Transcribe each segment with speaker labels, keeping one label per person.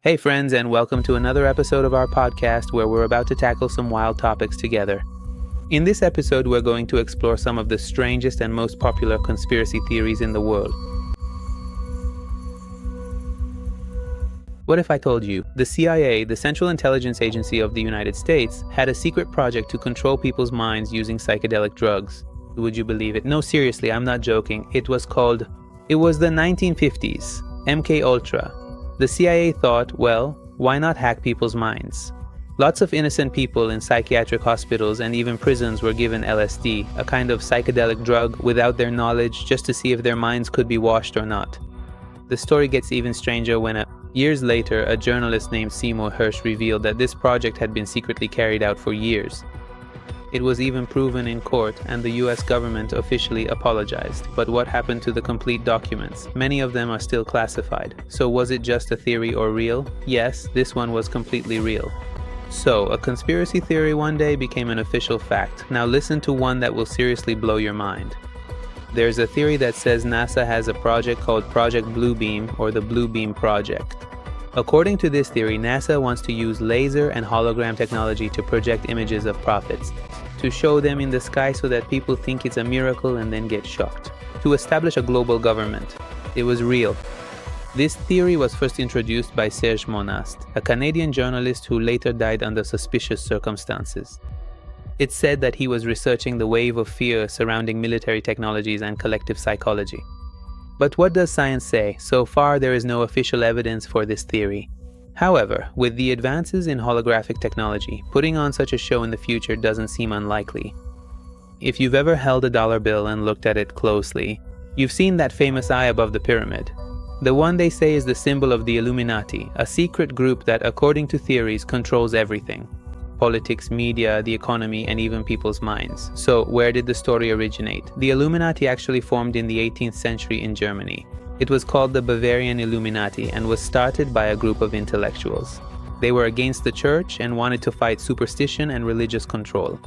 Speaker 1: Hey friends, and welcome to another episode of our podcast where we're about to tackle some wild topics together. In this episode, we're going to explore some of the strangest and most popular conspiracy theories in the world. What if I told you the CIA, the Central Intelligence Agency of the United States, had a secret project to control people's minds using psychedelic drugs? Would you believe it? No, seriously, I'm not joking. It was the 1950s, MK Ultra. The CIA thought, well, why not hack people's minds? Lots of innocent people in psychiatric hospitals and even prisons were given LSD, a kind of psychedelic drug, without their knowledge, just to see if their minds could be washed or not. The story gets even stranger when years later, a journalist named Seymour Hersh revealed that this project had been secretly carried out for years. It was even proven in court, and the US government officially apologized. But what happened to the complete documents? Many of them are still classified. So was it just a theory or real? Yes, this one was completely real. So, a conspiracy theory one day became an official fact. Now listen to one that will seriously blow your mind. There's a theory that says NASA has a project called Project Bluebeam, or the Bluebeam Project. According to this theory, NASA wants to use laser and hologram technology to project images of prophets, to show them in the sky so that people think it's a miracle and then get shocked, to establish a global government. It was real. This theory was first introduced by Serge Monast, a Canadian journalist who later died under suspicious circumstances. It's said that he was researching the wave of fear surrounding military technologies and collective psychology. But what does science say? So far, there is no official evidence for this theory. However, with the advances in holographic technology, putting on such a show in the future doesn't seem unlikely. If you've ever held a dollar bill and looked at it closely, you've seen that famous eye above the pyramid. The one they say is the symbol of the Illuminati, a secret group that, according to theories, controls everything. Politics, media, the economy, and even people's minds. So, where did the story originate? The Illuminati actually formed in the 18th century in Germany. It was called the Bavarian Illuminati and was started by a group of intellectuals. They were against the church and wanted to fight superstition and religious control.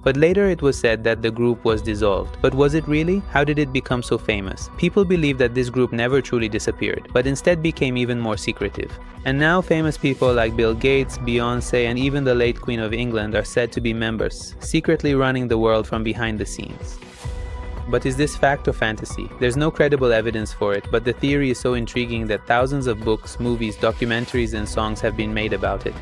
Speaker 1: But later it was said that the group was dissolved. But was it really? How did it become so famous? People believe that this group never truly disappeared, but instead became even more secretive. And now famous people like Bill Gates, Beyoncé, and even the late Queen of England are said to be members, secretly running the world from behind the scenes. But is this fact or fantasy? There's no credible evidence for it, but the theory is so intriguing that thousands of books, movies, documentaries, and songs have been made about it.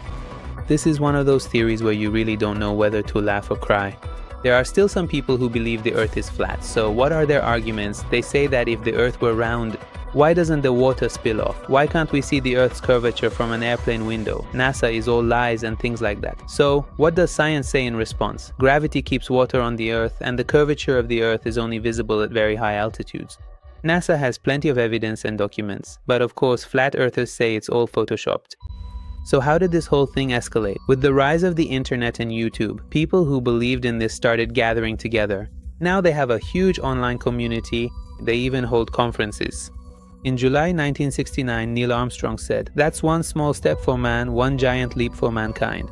Speaker 1: This is one of those theories where you really don't know whether to laugh or cry. There are still some people who believe the Earth is flat. So what are their arguments? They say that if the Earth were round, why doesn't the water spill off? Why can't we see the Earth's curvature from an airplane window? NASA is all lies and things like that. So, what does science say in response? Gravity keeps water on the Earth, and the curvature of the Earth is only visible at very high altitudes. NASA has plenty of evidence and documents, but of course flat earthers say it's all photoshopped. So how did this whole thing escalate? With the rise of the internet and YouTube, people who believed in this started gathering together. Now they have a huge online community. They even hold conferences. In July 1969, Neil Armstrong said, "That's one small step for man, one giant leap for mankind."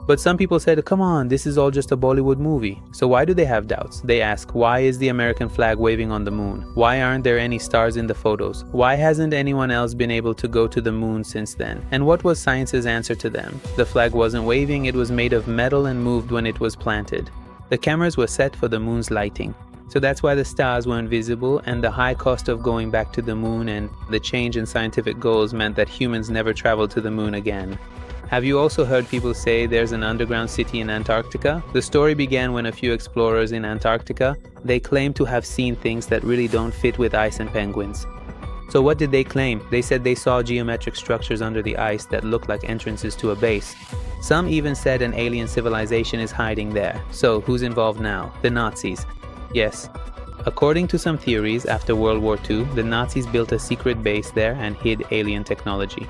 Speaker 1: But some people said, come on, this is all just a Bollywood movie. So why do they have doubts? They ask, why is the American flag waving on the moon? Why aren't there any stars in the photos? Why hasn't anyone else been able to go to the moon since then? And what was science's answer to them? The flag wasn't waving, it was made of metal and moved when it was planted. The cameras were set for the moon's lighting. So that's why the stars weren't visible, and the high cost of going back to the moon and the change in scientific goals meant that humans never traveled to the moon again. Have you also heard people say there's an underground city in Antarctica? The story began when a few explorers in Antarctica, they claimed to have seen things that really don't fit with ice and penguins. So what did they claim? They said they saw geometric structures under the ice that looked like entrances to a base. Some even said an alien civilization is hiding there. So who's involved now? The Nazis. Yes. According to some theories, after World War II, the Nazis built a secret base there and hid alien technology.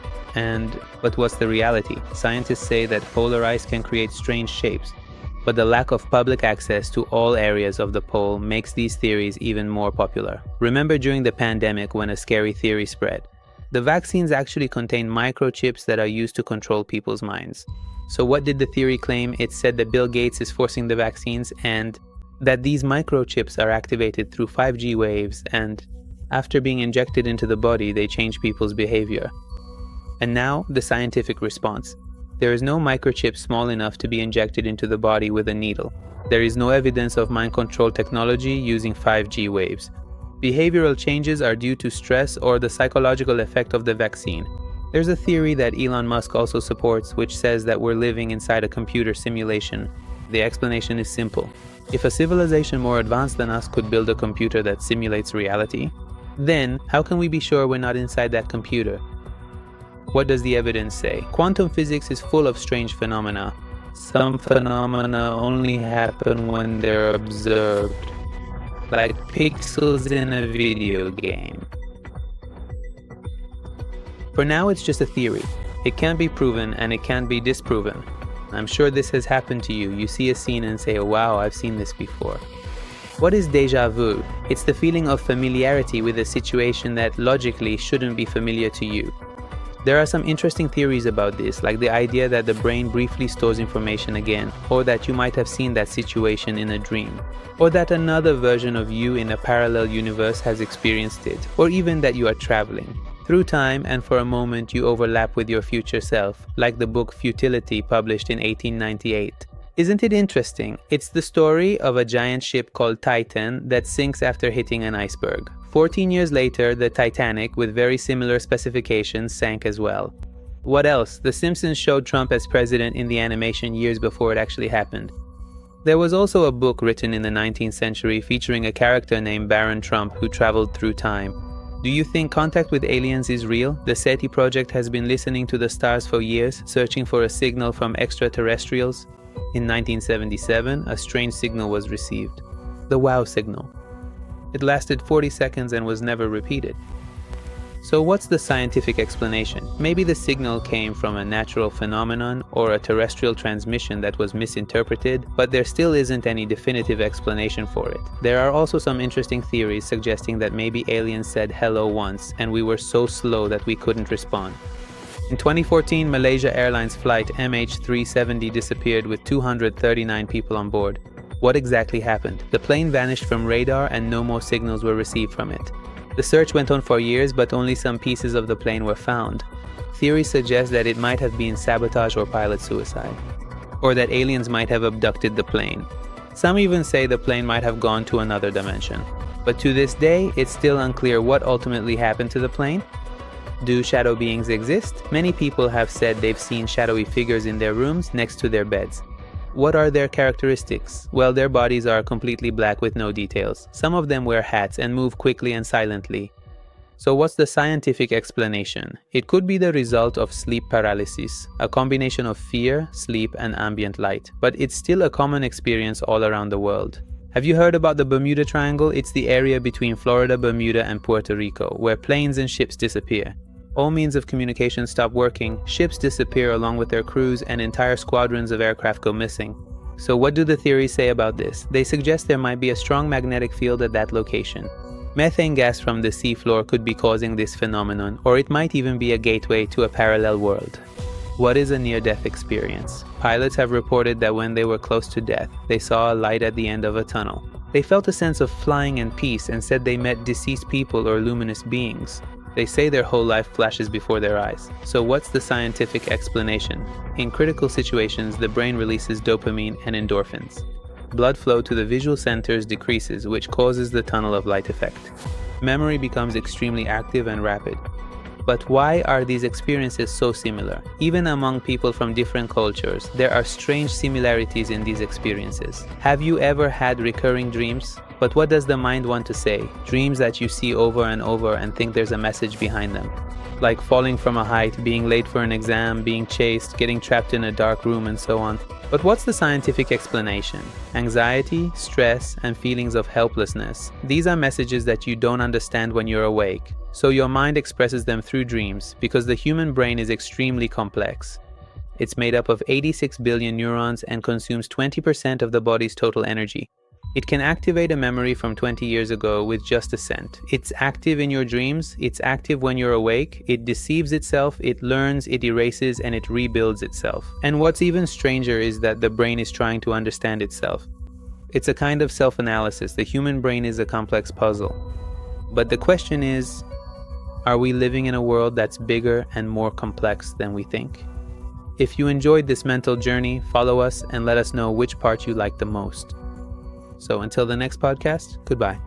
Speaker 1: But what's the reality? Scientists say that polar ice can create strange shapes, but the lack of public access to all areas of the pole makes these theories even more popular. Remember during the pandemic when a scary theory spread? The vaccines actually contain microchips that are used to control people's minds. So what did the theory claim? It said that Bill Gates is forcing the vaccines and that these microchips are activated through 5G waves, and after being injected into the body, they change people's behavior. And now, the scientific response. There is no microchip small enough to be injected into the body with a needle. There is no evidence of mind control technology using 5G waves. Behavioral changes are due to stress or the psychological effect of the vaccine. There's a theory that Elon Musk also supports, which says that we're living inside a computer simulation. The explanation is simple. If a civilization more advanced than us could build a computer that simulates reality, then how can we be sure we're not inside that computer? What does the evidence say? Quantum physics is full of strange phenomena. Some phenomena only happen when they're observed, like pixels in a video game. For now, it's just a theory. It can't be proven and it can't be disproven. I'm sure this has happened to you. You see a scene and say, oh, wow, I've seen this before. What is déjà vu? It's the feeling of familiarity with a situation that logically shouldn't be familiar to you. There are some interesting theories about this, like the idea that the brain briefly stores information again, or that you might have seen that situation in a dream, or that another version of you in a parallel universe has experienced it, or even that you are traveling through time and for a moment you overlap with your future self, like the book Futility published in 1898. Isn't it interesting? It's the story of a giant ship called Titan that sinks after hitting an iceberg. 14 years later, the Titanic, with very similar specifications, sank as well. What else? The Simpsons showed Trump as president in the animation years before it actually happened. There was also a book written in the 19th century featuring a character named Baron Trump who traveled through time. Do you think contact with aliens is real? The SETI project has been listening to the stars for years, searching for a signal from extraterrestrials. In 1977, a strange signal was received. The WOW signal. It lasted 40 seconds and was never repeated. So what's the scientific explanation? Maybe the signal came from a natural phenomenon or a terrestrial transmission that was misinterpreted, but there still isn't any definitive explanation for it. There are also some interesting theories suggesting that maybe aliens said hello once and we were so slow that we couldn't respond. In 2014, Malaysia Airlines flight MH370 disappeared with 239 people on board. What exactly happened? The plane vanished from radar and no more signals were received from it. The search went on for years, but only some pieces of the plane were found. Theories suggest that it might have been sabotage or pilot suicide, or that aliens might have abducted the plane. Some even say the plane might have gone to another dimension. But to this day, it's still unclear what ultimately happened to the plane. Do shadow beings exist? Many people have said they've seen shadowy figures in their rooms next to their beds. What are their characteristics? Well, their bodies are completely black with no details. Some of them wear hats and move quickly and silently. So what's the scientific explanation? It could be the result of sleep paralysis, a combination of fear, sleep, and ambient light. But it's still a common experience all around the world. Have you heard about the Bermuda Triangle? It's the area between Florida, Bermuda, and Puerto Rico, where planes and ships disappear. All means of communication stop working, ships disappear along with their crews, and entire squadrons of aircraft go missing. So what do the theories say about this? They suggest there might be a strong magnetic field at that location. Methane gas from the seafloor could be causing this phenomenon, or it might even be a gateway to a parallel world. What is a near-death experience? Pilots have reported that when they were close to death, they saw a light at the end of a tunnel. They felt a sense of flying and peace and said they met deceased people or luminous beings. They say their whole life flashes before their eyes. So what's the scientific explanation? In critical situations, the brain releases dopamine and endorphins. Blood flow to the visual centers decreases, which causes the tunnel of light effect. Memory becomes extremely active and rapid. But why are these experiences so similar? Even among people from different cultures, there are strange similarities in these experiences. Have you ever had recurring dreams? But what does the mind want to say? Dreams that you see over and over and think there's a message behind them. Like falling from a height, being late for an exam, being chased, getting trapped in a dark room, and so on. But what's the scientific explanation? Anxiety, stress, and feelings of helplessness. These are messages that you don't understand when you're awake. So your mind expresses them through dreams because the human brain is extremely complex. It's made up of 86 billion neurons and consumes 20% of the body's total energy. It can activate a memory from 20 years ago with just a scent. It's active in your dreams, it's active when you're awake, it deceives itself, it learns, it erases, and it rebuilds itself. And what's even stranger is that the brain is trying to understand itself. It's a kind of self-analysis. The human brain is a complex puzzle. But the question is, Are we living in a world that's bigger and more complex than we think? If you enjoyed this mental journey, follow us and let us know which part you liked the most. So until the next podcast, goodbye.